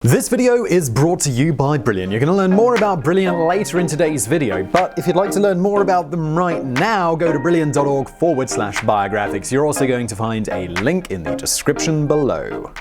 This video is brought to you by Brilliant. You're going to learn more about Brilliant later in today's video, but if you'd like to learn more about them right now, go to brilliant.org/biographics. You're also going to find a link in the description below.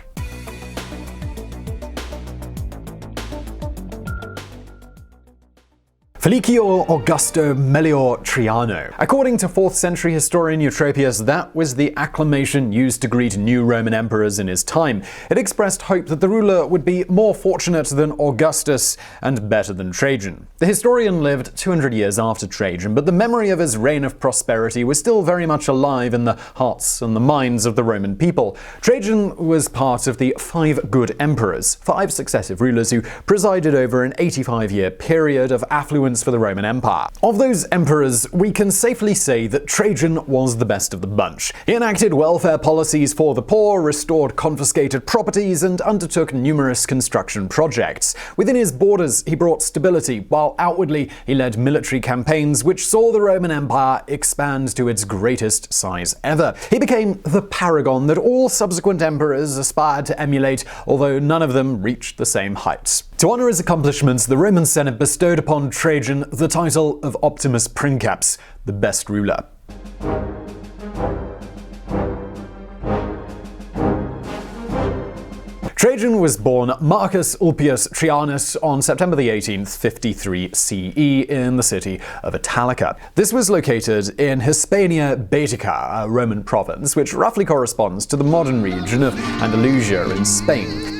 Felicio Augusto Melior Triano. According to 4th century historian Eutropius, that was the acclamation used to greet new Roman emperors in his time. It expressed hope that the ruler would be more fortunate than Augustus and better than Trajan. The historian lived 200 years after Trajan, but the memory of his reign of prosperity was still very much alive in the hearts and the minds of the Roman people. Trajan was part of the 5 good emperors, 5 successive rulers who presided over an 85-year period of affluence for the Roman Empire. Of those emperors, we can safely say that Trajan was the best of the bunch. He enacted welfare policies for the poor, restored confiscated properties, and undertook numerous construction projects. Within his borders, he brought stability, while outwardly he led military campaigns which saw the Roman Empire expand to its greatest size ever. He became the paragon that all subsequent emperors aspired to emulate, although none of them reached the same heights. To honor his accomplishments, the Roman Senate bestowed upon Trajan the title of Optimus Princeps, the best ruler. Trajan was born Marcus Ulpius Trianus on September 18th, 53 CE in the city of Italica. This was located in Hispania Baetica, a Roman province, which roughly corresponds to the modern region of Andalusia in Spain.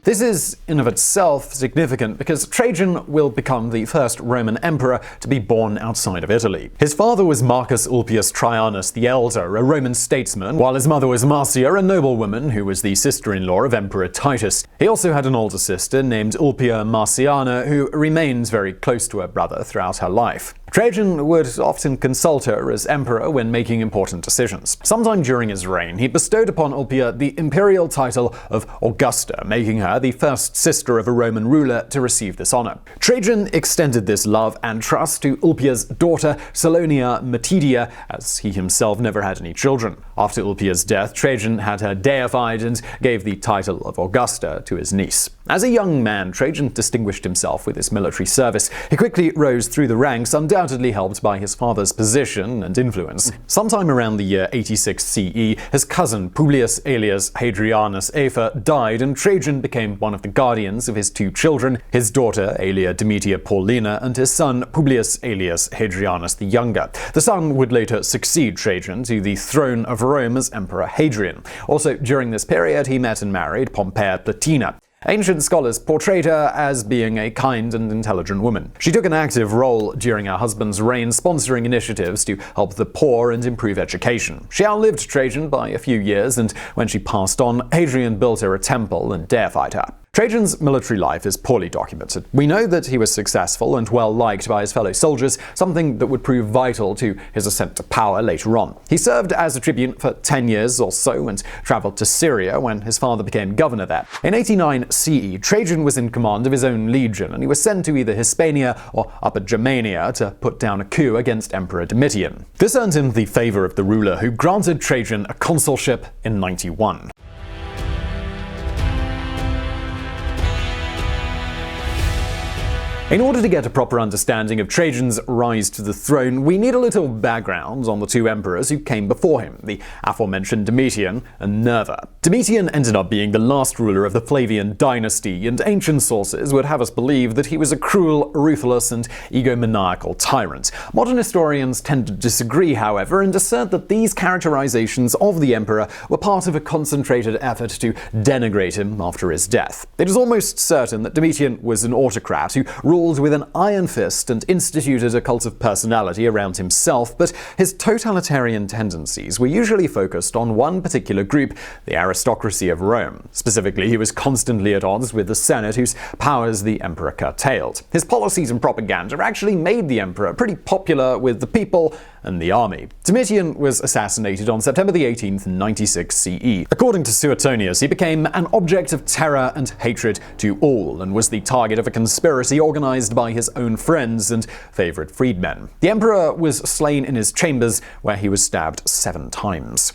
This is, in of itself, significant because Trajan will become the first Roman emperor to be born outside of Italy. His father was Marcus Ulpius Trianus the Elder, a Roman statesman, while his mother was Marcia, a noblewoman who was the sister-in-law of Emperor Titus. He also had an older sister named Ulpia Marciana, who remained very close to her brother throughout her life. Trajan would often consult her as emperor when making important decisions. Sometime during his reign, he bestowed upon Ulpia the imperial title of Augusta, making her the first sister of a Roman ruler to receive this honor. Trajan extended this love and trust to Ulpia's daughter, Salonia Matidia, as he himself never had any children. After Ulpia's death, Trajan had her deified and gave the title of Augusta to his niece. As a young man, Trajan distinguished himself with his military service. He quickly rose through the ranks, undoubtedly helped by his father's position and influence. Sometime around the year 86 CE, his cousin Publius Aelius Hadrianus Afer died, and Trajan became one of the guardians of his 2 children, his daughter Aelia Domitia Paulina and his son Publius Aelius Hadrianus the Younger. The son would later succeed Trajan to the throne of Rome as Emperor Hadrian. Also, during this period, he met and married Pompeia Platina. Ancient scholars portrayed her as being a kind and intelligent woman. She took an active role during her husband's reign, sponsoring initiatives to help the poor and improve education. She outlived Trajan by a few years, and when she passed on, Hadrian built her a temple and deified her. Trajan's military life is poorly documented. We know that he was successful and well liked by his fellow soldiers, something that would prove vital to his ascent to power later on. He served as a tribune for 10 years or so and traveled to Syria when his father became governor there. In 89 CE, Trajan was in command of his own legion, and he was sent to either Hispania or Upper Germania to put down a coup against Emperor Domitian. This earned him the favor of the ruler, who granted Trajan a consulship in 91. In order to get a proper understanding of Trajan's rise to the throne, we need a little background on the 2 emperors who came before him, the aforementioned Domitian and Nerva. Domitian ended up being the last ruler of the Flavian dynasty, and ancient sources would have us believe that he was a cruel, ruthless, and egomaniacal tyrant. Modern historians tend to disagree, however, and assert that these characterizations of the emperor were part of a concentrated effort to denigrate him after his death. It is almost certain that Domitian was an autocrat who ruled with an iron fist and instituted a cult of personality around himself, but his totalitarian tendencies were usually focused on one particular group, the aristocracy of Rome. Specifically, he was constantly at odds with the Senate, whose powers the emperor curtailed. His policies and propaganda actually made the emperor pretty popular with the people and the army. Domitian was assassinated on September 18th, 96 CE. According to Suetonius, he became an object of terror and hatred to all, and was the target of a conspiracy organized by his own friends and favorite freedmen. The emperor was slain in his chambers, where he was stabbed 7 times.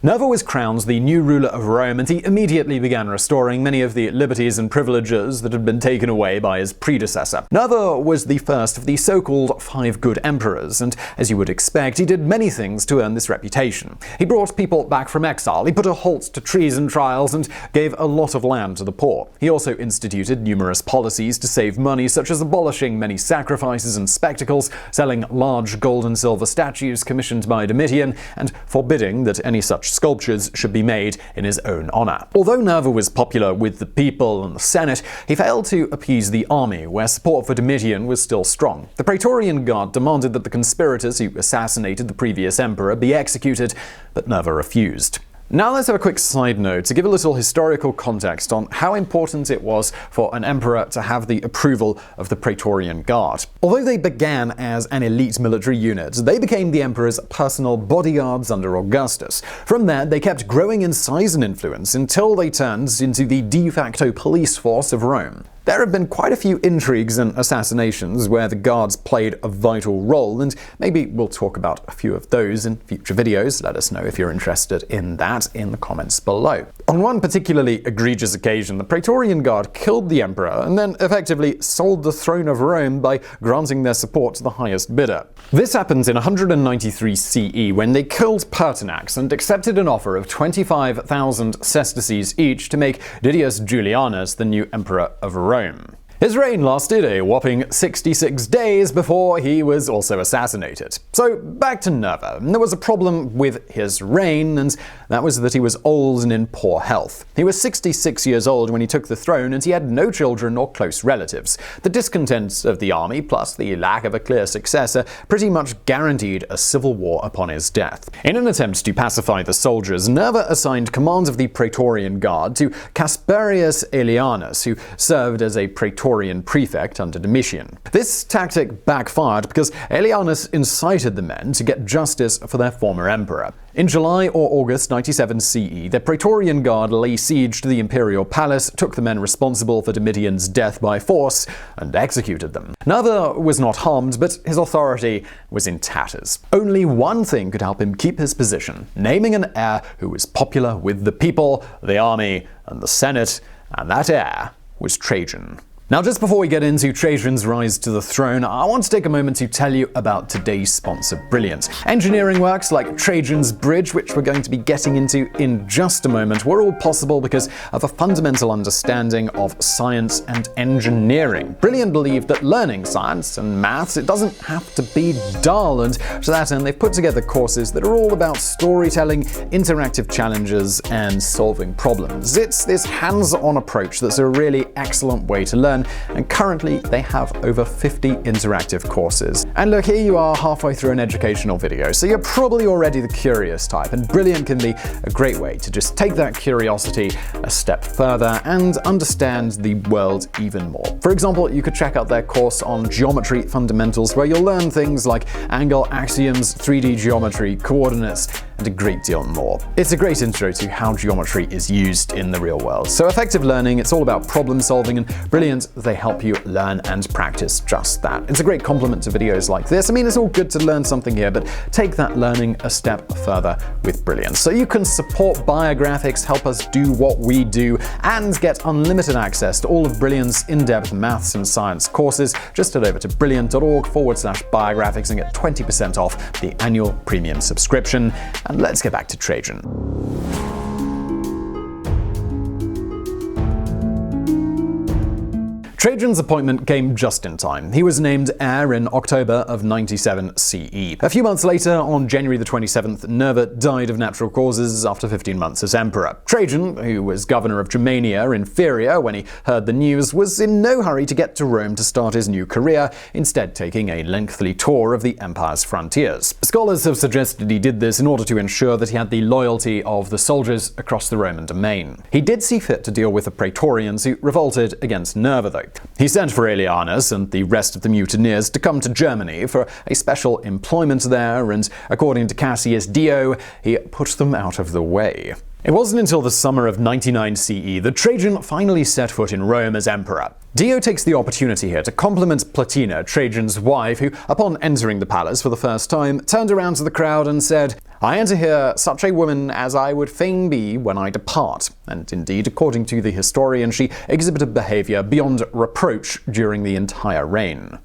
Nerva was crowned the new ruler of Rome, and he immediately began restoring many of the liberties and privileges that had been taken away by his predecessor. Nerva was the first of the so-called 5 good emperors, and as you would expect, he did many things to earn this reputation. He brought people back from exile, he put a halt to treason trials, and gave a lot of land to the poor. He also instituted numerous policies to save money, such as abolishing many sacrifices and spectacles, selling large gold and silver statues commissioned by Domitian, and forbidding that any such sculptures should be made in his own honor. Although Nerva was popular with the people and the Senate, he failed to appease the army, where support for Domitian was still strong. The Praetorian Guard demanded that the conspirators who assassinated the previous emperor be executed, but Nerva refused. Now let's have a quick side note to give a little historical context on how important it was for an emperor to have the approval of the Praetorian Guard. Although they began as an elite military unit, they became the emperor's personal bodyguards under Augustus. From there, they kept growing in size and influence until they turned into the de facto police force of Rome. There have been quite a few intrigues and assassinations where the guards played a vital role, and maybe we'll talk about a few of those in future videos. Let us know if you're interested in that in the comments below. On one particularly egregious occasion, the Praetorian Guard killed the emperor and then effectively sold the throne of Rome by granting their support to the highest bidder. This happened in 193 CE when they killed Pertinax and accepted an offer of 25,000 sesterces each to make Didius Julianus the new emperor of Rome. His reign lasted a whopping 66 days before he was also assassinated. So back to Nerva. There was a problem with his reign, and that was that he was old and in poor health. He was 66 years old when he took the throne, and he had no children or close relatives. The discontent of the army, plus the lack of a clear successor, pretty much guaranteed a civil war upon his death. In an attempt to pacify the soldiers, Nerva assigned command of the Praetorian Guard to Casperius Aelianus, who served as a Praetorian prefect under Domitian. This tactic backfired because Aelianus incited the men to get justice for their former emperor. In July or August 97 CE, the Praetorian Guard laid siege to the imperial palace, took the men responsible for Domitian's death by force, and executed them. Nerva was not harmed, but his authority was in tatters. Only one thing could help him keep his position: naming an heir who was popular with the people, the army, and the Senate, and that heir was Trajan. Now, just before we get into Trajan's rise to the throne, I want to take a moment to tell you about today's sponsor, Brilliant. Engineering works like Trajan's Bridge, which we're going to be getting into in just a moment, were all possible because of a fundamental understanding of science and engineering. Brilliant believed that learning science and maths, it doesn't have to be dull, and to that end, they've put together courses that are all about storytelling, interactive challenges, and solving problems. It's this hands-on approach that's a really excellent way to learn, and currently they have over 50 interactive courses. And look, here you are halfway through an educational video, so you're probably already the curious type, and Brilliant can be a great way to just take that curiosity a step further and understand the world even more. For example, you could check out their course on geometry fundamentals, where you'll learn things like angle axioms, 3D geometry, coordinates, and a great deal more. It's a great intro to how geometry is used in the real world. So effective learning, it's all about problem solving, and Brilliant, they help you learn and practice just that. It's a great complement to videos like this. I mean, it's all good to learn something here, but take that learning a step further with Brilliant. So you can support Biographics, help us do what we do, and get unlimited access to all of Brilliant's in-depth maths and science courses. Just head over to brilliant.org/biographics and get 20% off the annual premium subscription. And let's get back to Trajan. Trajan's appointment came just in time. He was named heir in October of 97 CE. A few months later, on January the 27th, Nerva died of natural causes after 15 months as emperor. Trajan, who was governor of Germania Inferior when he heard the news, was in no hurry to get to Rome to start his new career, instead taking a lengthy tour of the empire's frontiers. Scholars have suggested he did this in order to ensure that he had the loyalty of the soldiers across the Roman domain. He did see fit to deal with the Praetorians, who revolted against Nerva, though. He sent for Aelianus and the rest of the mutineers to come to Germany for a special employment there, and according to Cassius Dio, he put them out of the way. It wasn't until the summer of 99 CE that Trajan finally set foot in Rome as emperor. Dio takes the opportunity here to compliment Plotina, Trajan's wife, who, upon entering the palace for the first time, turned around to the crowd and said, "I enter here such a woman as I would fain be when I depart." And indeed, according to the historian, she exhibited behavior beyond reproach during the entire reign.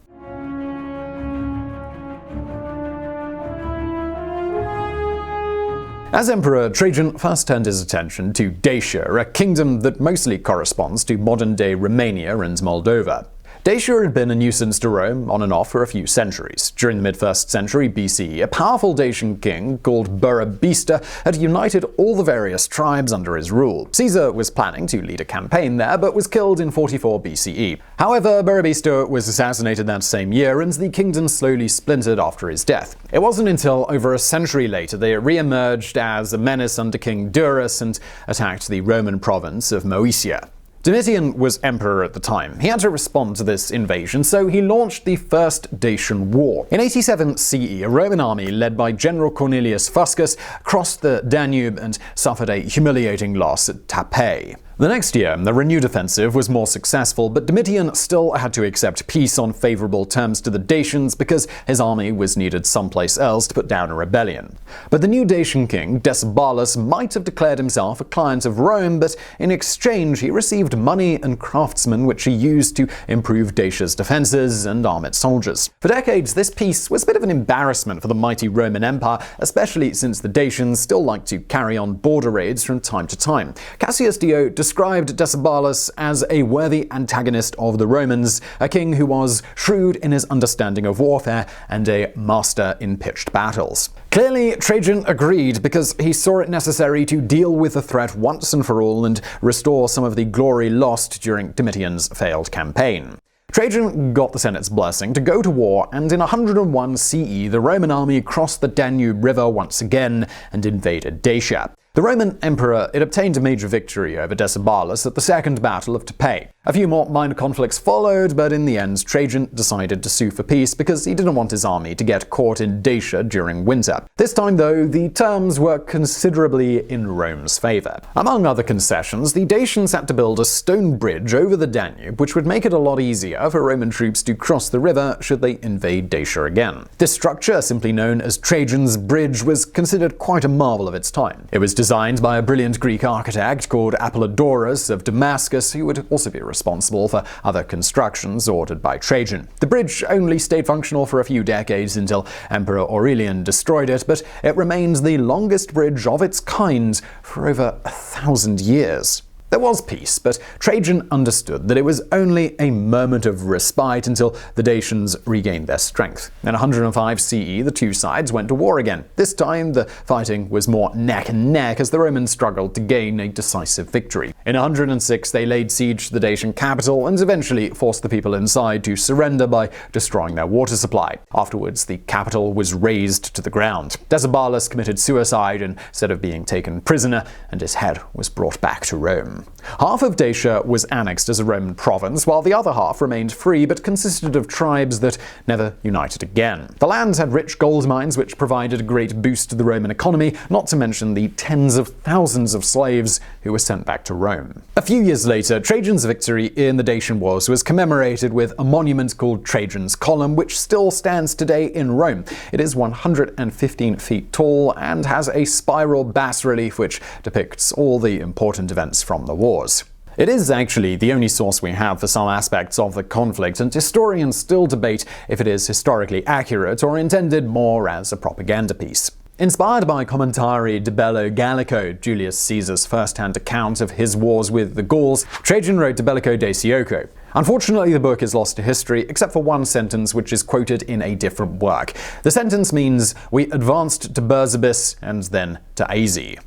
As emperor, Trajan first turned his attention to Dacia, a kingdom that mostly corresponds to modern-day Romania and Moldova. Dacia had been a nuisance to Rome on and off for a few centuries. During the mid-1st century BCE, a powerful Dacian king called Burebista had united all the various tribes under his rule. Caesar was planning to lead a campaign there, but was killed in 44 BCE. However, Burebista was assassinated that same year, and the kingdom slowly splintered after his death. It wasn't until over a century later they re-emerged as a menace under King Durus and attacked the Roman province of Moesia. Domitian was emperor at the time. He had to respond to this invasion, so he launched the First Dacian War. In 87 CE, a Roman army led by General Cornelius Fuscus crossed the Danube and suffered a humiliating loss at Tapae. The next year, the renewed offensive was more successful, but Domitian still had to accept peace on favorable terms to the Dacians because his army was needed someplace else to put down a rebellion. But the new Dacian king, Decebalus, might have declared himself a client of Rome, but in exchange he received money and craftsmen which he used to improve Dacia's defenses and arm its soldiers. For decades, this peace was a bit of an embarrassment for the mighty Roman Empire, especially since the Dacians still liked to carry on border raids from time to time. Cassius Dio described Decebalus as a worthy antagonist of the Romans, a king who was shrewd in his understanding of warfare and a master in pitched battles. Clearly, Trajan agreed because he saw it necessary to deal with the threat once and for all and restore some of the glory lost during Domitian's failed campaign. Trajan got the Senate's blessing to go to war, and in 101 CE, the Roman army crossed the Danube River once again and invaded Dacia. The Roman emperor had obtained a major victory over Decebalus at the Second Battle of Tapae. A few more minor conflicts followed, but in the end, Trajan decided to sue for peace because he didn't want his army to get caught in Dacia during winter. This time, though, the terms were considerably in Rome's favor. Among other concessions, the Dacians had to build a stone bridge over the Danube, which would make it a lot easier for Roman troops to cross the river should they invade Dacia again. This structure, simply known as Trajan's Bridge, was considered quite a marvel of its time. It was designed by a brilliant Greek architect called Apollodorus of Damascus, who would also be responsible for other constructions ordered by Trajan. The bridge only stayed functional for a few decades until Emperor Aurelian destroyed it, but it remains the longest bridge of its kind for over 1,000 years. There was peace, but Trajan understood that it was only a moment of respite until the Dacians regained their strength. In 105 CE, the two sides went to war again. This time, the fighting was more neck and neck as the Romans struggled to gain a decisive victory. In 106, they laid siege to the Dacian capital and eventually forced the people inside to surrender by destroying their water supply. Afterwards, the capital was razed to the ground. Decebalus committed suicide instead of being taken prisoner, and his head was brought back to Rome. Half of Dacia was annexed as a Roman province, while the other half remained free but consisted of tribes that never united again. The land had rich gold mines which provided a great boost to the Roman economy, not to mention the tens of thousands of slaves who were sent back to Rome. A few years later, Trajan's victory in the Dacian Wars was commemorated with a monument called Trajan's Column, which still stands today in Rome. It is 115 feet tall and has a spiral bas-relief which depicts all the important events from the wars. It is actually the only source we have for some aspects of the conflict, and historians still debate if it is historically accurate or intended more as a propaganda piece. Inspired by Commentari de Bello Gallico, Julius Caesar's first-hand account of his wars with the Gauls, Trajan wrote De Bellico Daciaco. Unfortunately, the book is lost to history, except for one sentence which is quoted in a different work. The sentence means, "We advanced to Berzabis and then to Azi."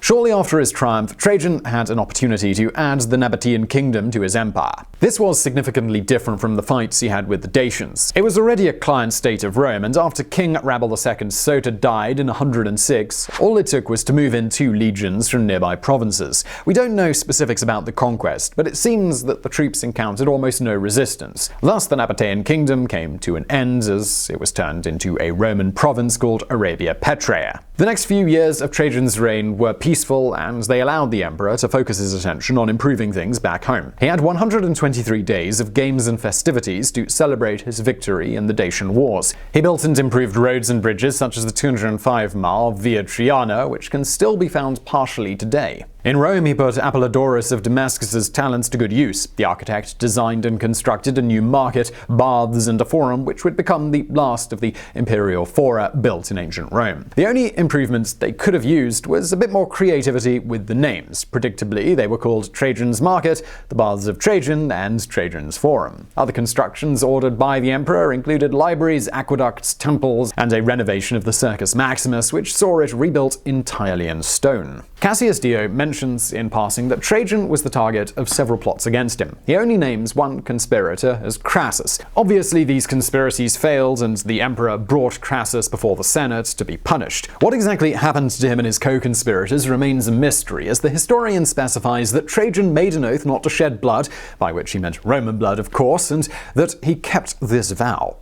Shortly after his triumph, Trajan had an opportunity to add the Nabatean kingdom to his empire. This was significantly different from the fights he had with the Dacians. It was already a client state of Rome, and after King Rabel II Sota died in 106, all it took was to move in 2 legions from nearby provinces. We don't know specifics about the conquest, but it seems that the troops encountered almost no resistance. Thus, the Nabatean kingdom came to an end as it was turned into a Roman province called Arabia Petraea. The next few years of Trajan's reign were peaceful, and they allowed the emperor to focus his attention on improving things back home. He had 123 days of games and festivities to celebrate his victory in the Dacian Wars. He built and improved roads and bridges such as the 205-mile Via Triana, which can still be found partially today. In Rome, he put Apollodorus of Damascus's talents to good use. The architect designed and constructed a new market, baths, and a forum, which would become the last of the imperial fora built in ancient Rome. The only improvements they could have used was a bit more creativity with the names. Predictably, they were called Trajan's Market, the Baths of Trajan, and Trajan's Forum. Other constructions ordered by the emperor included libraries, aqueducts, temples, and a renovation of the Circus Maximus, which saw it rebuilt entirely in stone. Cassius Dio mentions in passing that Trajan was the target of several plots against him. He only names one conspirator as Crassus. Obviously, these conspiracies failed, and the emperor brought Crassus before the Senate to be punished. What exactly happened to him and his co-conspirators remains a mystery, as the historian specifies that Trajan made an oath not to shed blood, by which he meant Roman blood, of course, and that he kept this vow.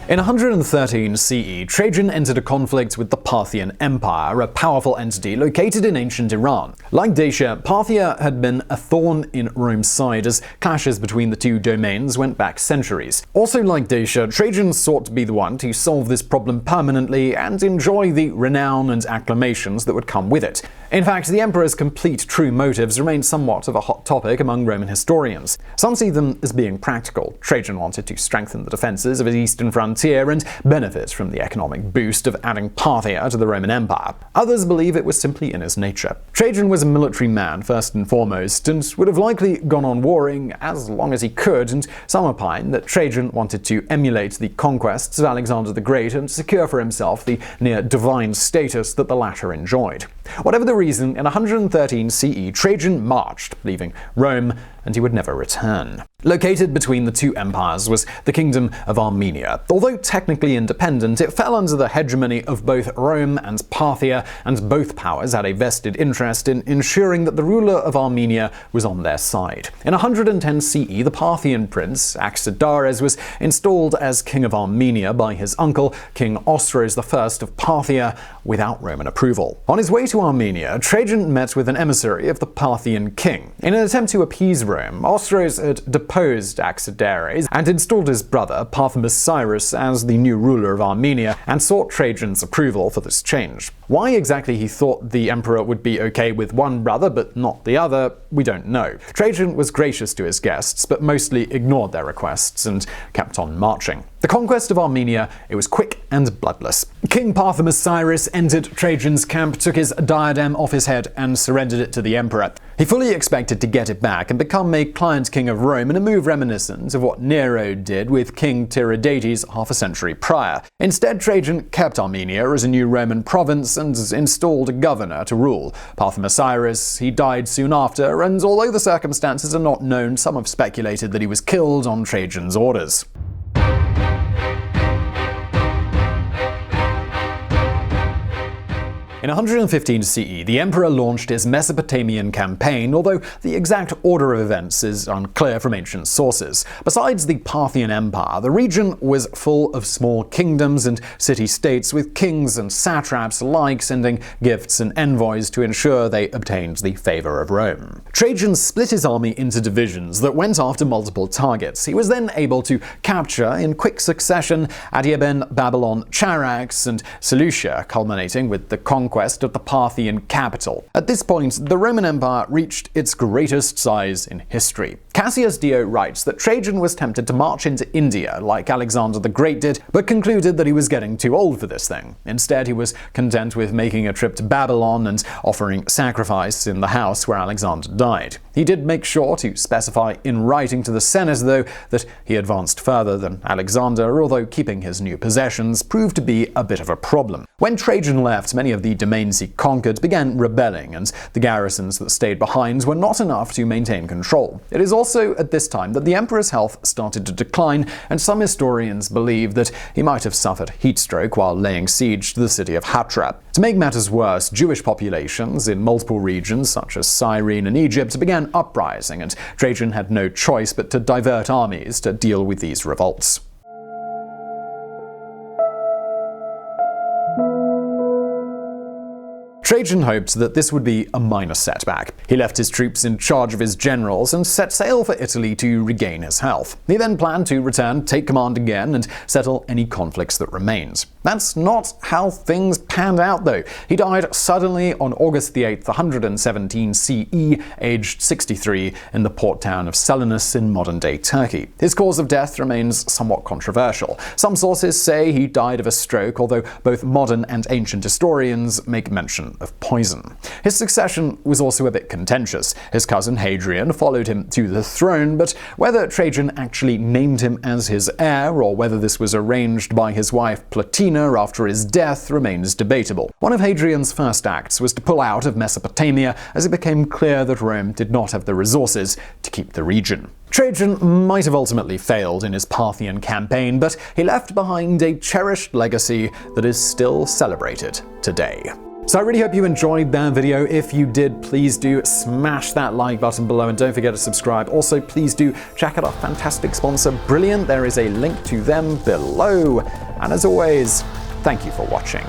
In 113 CE, Trajan entered a conflict with the Parthian Empire, a powerful entity located in ancient Iran. Like Dacia, Parthia had been a thorn in Rome's side, as clashes between the two domains went back centuries. Also like Dacia, Trajan sought to be the one to solve this problem permanently and enjoy the renown and acclamations that would come with it. In fact, the emperor's complete true motives remain somewhat of a hot topic among Roman historians. Some see them as being practical. Trajan wanted to strengthen the defenses of his eastern frontier and benefit from the economic boost of adding Parthia to the Roman Empire. Others believe it was simply in his nature. Trajan was a military man first and foremost, and would have likely gone on warring as long as he could, and some opine that Trajan wanted to emulate the conquests of Alexander the Great and secure for himself the near-divine status that the latter enjoyed. Whatever the reason, in 113 CE, Trajan marched, leaving Rome, and he would never return. Located between the two empires was the Kingdom of Armenia. Although technically independent, it fell under the hegemony of both Rome and Parthia, and both powers had a vested interest in ensuring that the ruler of Armenia was on their side. In 110 CE, the Parthian prince, Axidares, was installed as king of Armenia by his uncle, King Ostros I of Parthia, without Roman approval. On his way to Armenia, Trajan met with an emissary of the Parthian king. In an attempt to appease Rome, Ostros had deposed Axidares and installed his brother, Optimus as the new ruler of Armenia, and sought Trajan's approval for this change. Why exactly he thought the emperor would be okay with one brother but not the other, we don't know. Trajan was gracious to his guests, but mostly ignored their requests and kept on marching. The conquest of Armenia, it was quick and bloodless. King Parthimus entered Trajan's camp, took his diadem off his head, and surrendered it to the emperor. He fully expected to get it back and become a client king of Rome in a move reminiscent of what Nero did with King Tiridates half a century prior. Instead, Trajan kept Armenia as a new Roman province and installed a governor to rule. Parthimus, he died soon after, and although the circumstances are not known, some have speculated that he was killed on Trajan's orders. In 115 CE, the emperor launched his Mesopotamian Campaign, although the exact order of events is unclear from ancient sources. Besides the Parthian Empire, the region was full of small kingdoms and city-states, with kings and satraps alike sending gifts and envoys to ensure they obtained the favor of Rome. Trajan split his army into divisions that went after multiple targets. He was then able to capture, in quick succession, Adiabene, Babylon, Charax, and Seleucia, culminating with the conquest of the Parthian capital. At this point, the Roman Empire reached its greatest size in history. Cassius Dio writes that Trajan was tempted to march into India like Alexander the Great did, but concluded that he was getting too old for this thing. Instead, he was content with making a trip to Babylon and offering sacrifice in the house where Alexander died. He did make sure to specify in writing to the Senate, though, that he advanced further than Alexander, although keeping his new possessions proved to be a bit of a problem. When Trajan left, many of the domains he conquered began rebelling, and the garrisons that stayed behind were not enough to maintain control. It is also at this time that the emperor's health started to decline, and some historians believe that he might have suffered heat stroke while laying siege to the city of Hatra. To make matters worse, Jewish populations in multiple regions, such as Cyrene and Egypt, began uprising, and Trajan had no choice but to divert armies to deal with these revolts. Trajan hoped that this would be a minor setback. He left his troops in charge of his generals and set sail for Italy to regain his health. He then planned to return, take command again, and settle any conflicts that remained. That's not how things panned out, though. He died suddenly on August 8, 117 CE, aged 63, in the port town of Selinus in modern-day Turkey. His cause of death remains somewhat controversial. Some sources say he died of a stroke, although both modern and ancient historians make mention of poison. His succession was also a bit contentious. His cousin Hadrian followed him to the throne, but whether Trajan actually named him as his heir, or whether this was arranged by his wife Plotina after his death, remains debatable. One of Hadrian's first acts was to pull out of Mesopotamia, as it became clear that Rome did not have the resources to keep the region. Trajan might have ultimately failed in his Parthian campaign, but he left behind a cherished legacy that is still celebrated today. So I really hope you enjoyed that video. If you did, please do smash that like button below and don't forget to subscribe. Also, please do check out our fantastic sponsor, Brilliant. There is a link to them below. And as always, thank you for watching.